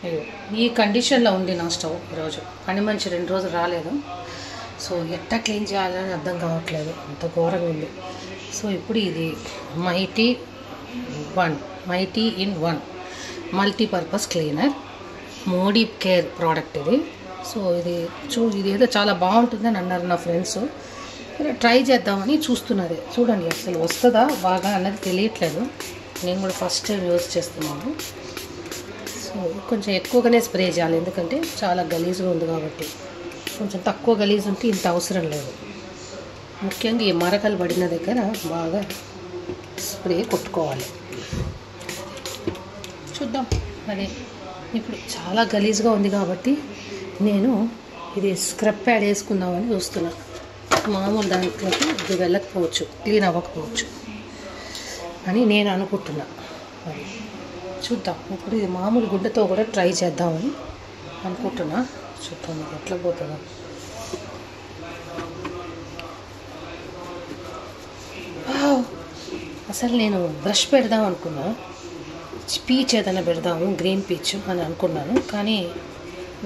అయ్యో ఈ కండిషన్లో ఉంది నా స్టవ్ ఈరోజు. పని మంచి 2 రోజులు రాలేదు. సో ఎట్లా క్లీన్ చేయాలని అర్థం కావట్లేదు, అంత ఘోరంగా ఉంది. సో ఇప్పుడు ఇది mighty in one multipurpose cleaner, Modi care product ఇది. సో ఇది ఏదో చాలా బాగుంటుందని అన్నారు నా ఫ్రెండ్స్. ట్రై చేద్దామని చూస్తున్నది. చూడండి అసలు వస్తుందా బాగా అన్నది తెలియట్లేదు. నేను కూడా ఫస్ట్ టైం యూజ్ చేస్తున్నాను. సో కొంచెం ఎక్కువగానే స్ప్రే చేయాలి, ఎందుకంటే చాలా గలీజ్గా ఉంది కాబట్టి. కొంచెం తక్కువ గలీజ్ ఉంటే ఇంత అవసరం లేదు. ముఖ్యంగా ఈ మరకలు పడిన దగ్గర బాగా స్ప్రే కొట్టుకోవాలి. చూద్దాం. అదే ఇప్పుడు చాలా గలీజ్గా ఉంది కాబట్టి నేను ఇది స్క్రబ్ ప్యాడ్ వేసుకుందామని చూస్తున్నా. మామూలు దాంట్లోకి ఇది వెళ్ళకపోవచ్చు, క్లీన్ అవ్వకపోవచ్చు అని నేను అనుకుంటున్నా. అది చూద్దాం. ఇప్పుడు ఇది మామూలు గుడ్డతో కూడా ట్రై చేద్దామని అనుకుంటున్నా. చూద్దాం ఇది ఎట్లా పోతుందో. అసలు నేను బ్రష్ పెడదాం అనుకున్నా, పీచ్ ఏదైనా పెడదాము, గ్రీన్ పీచ్ అని అనుకున్నాను. కానీ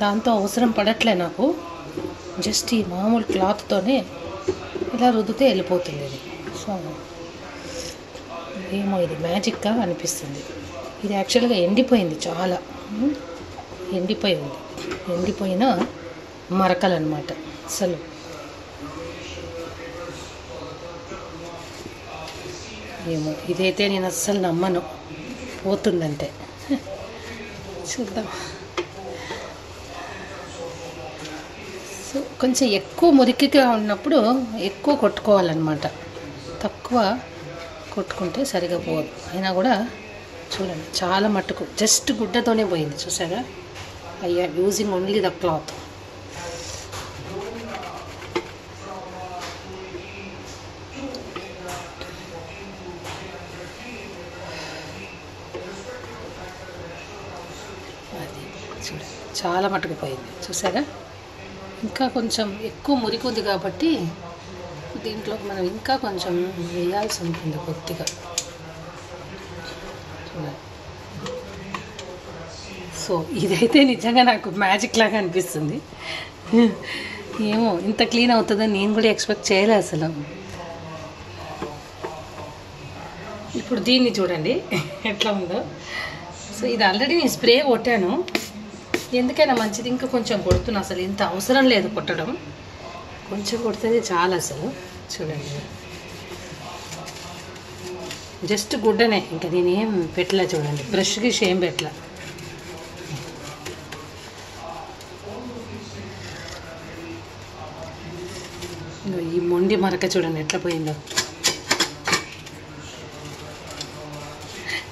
దాంతో అవసరం పడట్లే నాకు. జస్ట్ ఈ మామూలు క్లాత్తోనే ఇలా రుద్దితే వెళ్ళిపోతుంది ఇది. సో ఏమో ఇది మ్యాజిక్గా అనిపిస్తుంది. ఇది యాక్చువల్గా ఎండిపోయింది, చాలా ఎండిపోయి ఉంది. ఎండిపోయిన మరకలు అన్నమాట. అసలు ఏమో ఇదైతే నేను అస్సలు నమ్మను పోతుందంటే. చూద్దాం. సో కొంచెం ఎక్కువ మురికిగా ఉన్నప్పుడు ఎక్కువ కొట్టుకోవాలన్నమాట, తక్కువ కొట్టుకుంటే సరిగా పోదు. అయినా కూడా చూడండి చాలా మట్టుకు జస్ట్ గుడ్డతోనే పోయింది. చూసారా? అయ్యా యూజింగ్ ఓన్లీ ద క్లాత్. అది చూడండి చాలా మట్టుకు పోయింది. చూసారా? ఇంకా కొంచెం ఎక్కువ మురికి ఉంది కాబట్టి దీంట్లో మనం ఇంకా కొంచెం వేయాల్సి ఉంటుంది కొద్దిగా. సో ఇదైతే నిజంగా నాకు మ్యాజిక్ లాగా అనిపిస్తుంది. ఏమో ఇంత క్లీన్ అవుతుందని నేను కూడా ఎక్స్పెక్ట్ చేయలే అసలు. ఇప్పుడు దీన్ని చూడండి ఎట్లా ఉందో. సో ఇది ఆల్రెడీ నేను స్ప్రే కొట్టాను, ఎందుకైనా మంచిది ఇంకా కొంచెం కొడుతున్నా. అసలు ఇంత అవసరం లేదు కొట్టడం, కొంచెం కొడితే చాలా. అసలు చూడండి జస్ట్ గుడ్డనే, ఇంకా నేనేం పెట్టలే. చూడండి బ్రష్కి ఏం పెట్టలే. ఈ మొండి మరక చూడండి ఎట్లా పోయిందో.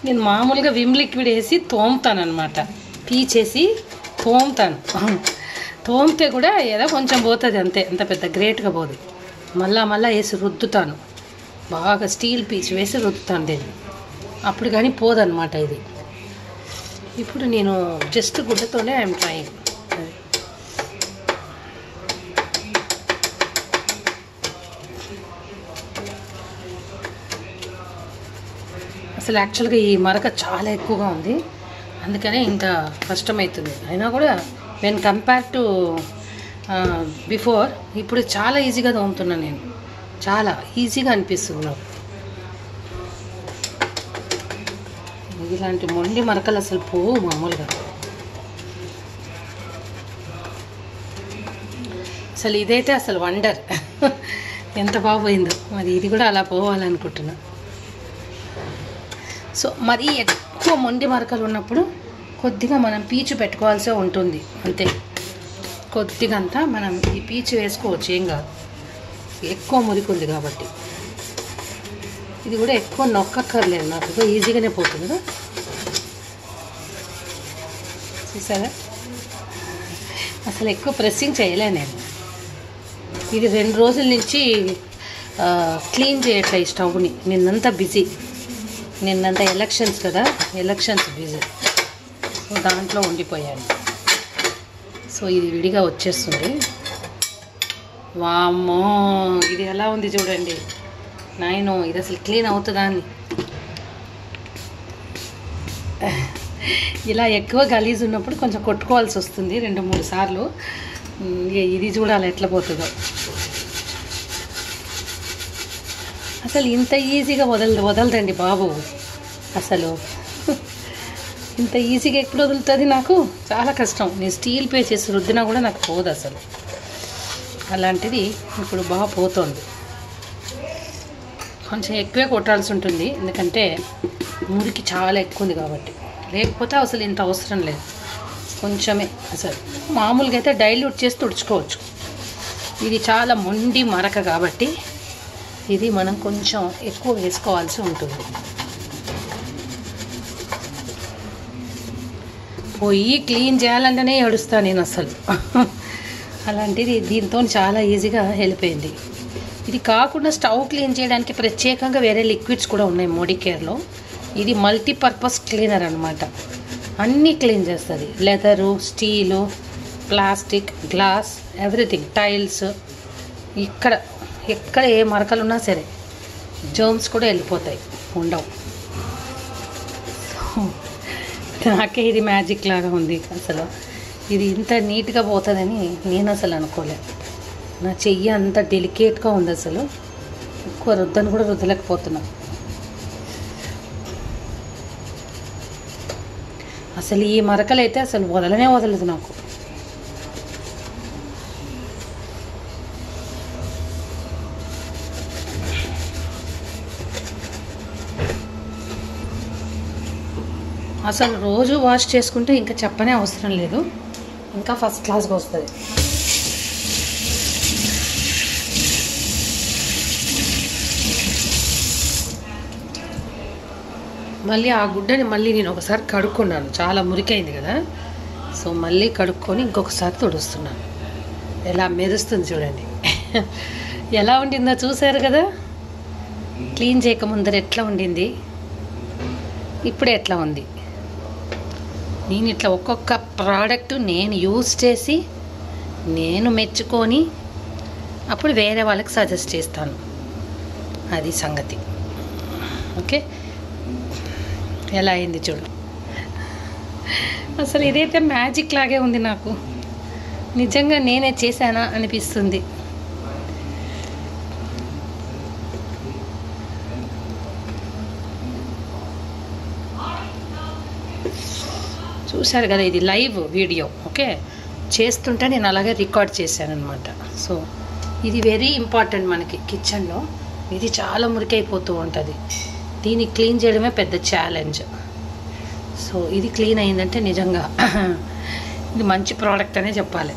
నేను మామూలుగా విమ్ లిక్విడ్ వేసి తోముతాను అనమాట, పీచేసి తోముతాను. తోమితే కూడా ఏదో కొంచెం పోతుంది అంతే, అంత పెద్ద గ్రేట్గా పోదు. మళ్ళా వేసి రుద్దుతాను, బాగా స్టీల్ పీచ్ వేసి రుద్దుతాను దీన్ని, అప్పుడు కానీ పోదన్నమాట ఇది. ఇప్పుడు నేను జస్ట్ గుడ్డతోనే ఐఎమ్ ట్రైయింగ్. అసలు యాక్చువల్గా ఈ మరక చాలా ఎక్కువగా ఉంది, అందుకనే ఇంత కష్టమవుతుంది. అయినా కూడా వెన్ కంపేర్ టు బిఫోర్ ఇప్పుడు చాలా ఈజీగా తోముతున్నాను నేను, చాలా ఈజీగా అనిపిస్తుంది నాకు. ఇలాంటి మొండి మరకలు అసలు పోవు మామూలుగా. అసలు ఇదైతే అసలు వండర్, ఎంత బాగుపోయిందో. మరి ఇది కూడా అలా పోవాలనుకుంటున్నా. సో మరీ ఎక్కువ మొండి మరకలు ఉన్నప్పుడు కొద్దిగా మనం పీచు పెట్టుకోవాల్సి ఉంటుంది అంతే. కొద్దిగా అంతా మనం ఈ పీచు వేసుకోవచ్చు, ఏం కాదు. ఎక్కువ మురికి ఉంది కాబట్టి ఇది కూడా ఎక్కువ నొక్కక్కర్లేదు, నాకు ఈజీగానే పోతుంది కదా. చూసారా? అసలు ఎక్కువ ప్రెస్సింగ్ చేయలే నేను. ఇది 2 రోజుల నుంచి క్లీన్ చేయట్లే ఈ స్టవ్ని. నిన్నంతా బిజీ, నిన్నంతా ఎలక్షన్స్ కదా, ఎలక్షన్స్ బిజీ, సో దాంట్లో ఉండిపోయాను. సో ఇది విడిగా వచ్చేస్తుంది. వామ్మో ఇది ఎలా ఉంది చూడండి నాయనో, ఇది అసలు క్లీన్ అవుతుందా అని. ఇలా ఎక్కువ గలీజ్ ఉన్నప్పుడు కొంచెం కొట్టుకోవాల్సి వస్తుంది 2-3 సార్లు. ఇది చూడాలి ఎట్లా పోతుందో. అసలు ఇంత ఈజీగా వదలదండి బాబు. అసలు ఇంత ఈజీగా ఎప్పుడు వదులుతుంది? నాకు చాలా కష్టం. నేను స్టీల్ పే చేసి రుద్దినా కూడా నాకు పోదు అసలు. అలాంటిది ఇప్పుడు బాగా పోతుంది. కొంచెం ఎక్కువే కొట్టాల్సి ఉంటుంది, ఎందుకంటే మురికి చాలా ఎక్కువ ఉంది కాబట్టి. లేకపోతే అసలు ఇంత అవసరం లేదు, కొంచెమే. అసలు మామూలుగా అయితే డైల్యూట్ చేసి తుడుచుకోవచ్చు. ఇది చాలా మొండి మరక కాబట్టి ఇది మనం కొంచెం ఎక్కువ వేసుకోవాల్సి ఉంటుంది. పొయ్యి క్లీన్ చేయాలంటేనే ఏడుస్తాను నేను అసలు. అలాంటిది దీంతో చాలా ఈజీగా వెళ్ళిపోయింది. ఇది కాకుండా స్టవ్ క్లీన్ చేయడానికి ప్రత్యేకంగా వేరే లిక్విడ్స్ కూడా ఉన్నాయి మోడీ కేర్లో. ఇది మల్టీపర్పస్ క్లీనర్ అనమాట. అన్నీ క్లీన్ చేస్తుంది. Leather, steel, plastic, glass, everything, tiles. ఎక్కడ ఏ మరకలు ఉన్నా సరే జర్మ్స్ కూడా వెళ్ళిపోతాయి, ఉండవు. నాకే ఇది మ్యాజిక్ లాగా ఉంది అసలు. ఇది ఇంత నీట్గా పోతుందని నేను అసలు అనుకోలే. నా చెయ్యి అంత డెలికేట్గా ఉంది అసలు. ఎక్కువ రుద్దని కూడా రుద్దలేకపోతున్నా. అసలు ఈ మరకలైతే అసలు వదలదు నాకు. అసలు రోజు వాష్ చేసుకుంటే ఇంకా చెప్పనే అవసరం లేదు, ఇంకా ఫస్ట్ క్లాస్గా వస్తుంది. మళ్ళీ ఆ గుడ్డని నేను ఒకసారి కడుక్కున్నాను, చాలా మురికైంది కదా. సో మళ్ళీ కడుక్కొని ఇంకొకసారి తుడుస్తున్నాను. ఎలా మెరుస్తుంది చూడండి. ఎలా ఉండిందో చూసారు కదా. క్లీన్ చేయకముందర ఎట్లా ఉండింది, ఇప్పుడు ఎట్లా ఉంది. నేను ఇట్లా ఒక్కొక్క ప్రోడక్ట్ నేను యూజ్ చేసి నేను మెచ్చుకొని అప్పుడు వేరే వాళ్ళకి సజెస్ట్ చేస్తాను. అది సంగతి. ఓకే, ఎలా అయింది చూడు. అసలు ఇదైతే మ్యాజిక్ లాగే ఉంది. నాకు నిజంగా నేనే చేశానా అనిపిస్తుంది. చూశారు కదా, ఇది లైవ్ వీడియో. ఓకే, చేస్తుంటే నేను అలాగే రికార్డ్ చేశాను అనమాట. సో ఇది వెరీ ఇంపార్టెంట్ మనకి కిచెన్లో. ఇది చాలా మురికైపోతూ ఉంటుంది. దీన్ని క్లీన్ చేయడమే పెద్ద ఛాలెంజ్. సో ఇది క్లీన్ అయిందంటే నిజంగా ఇది మంచి ప్రోడక్ట్ అనే చెప్పాలి.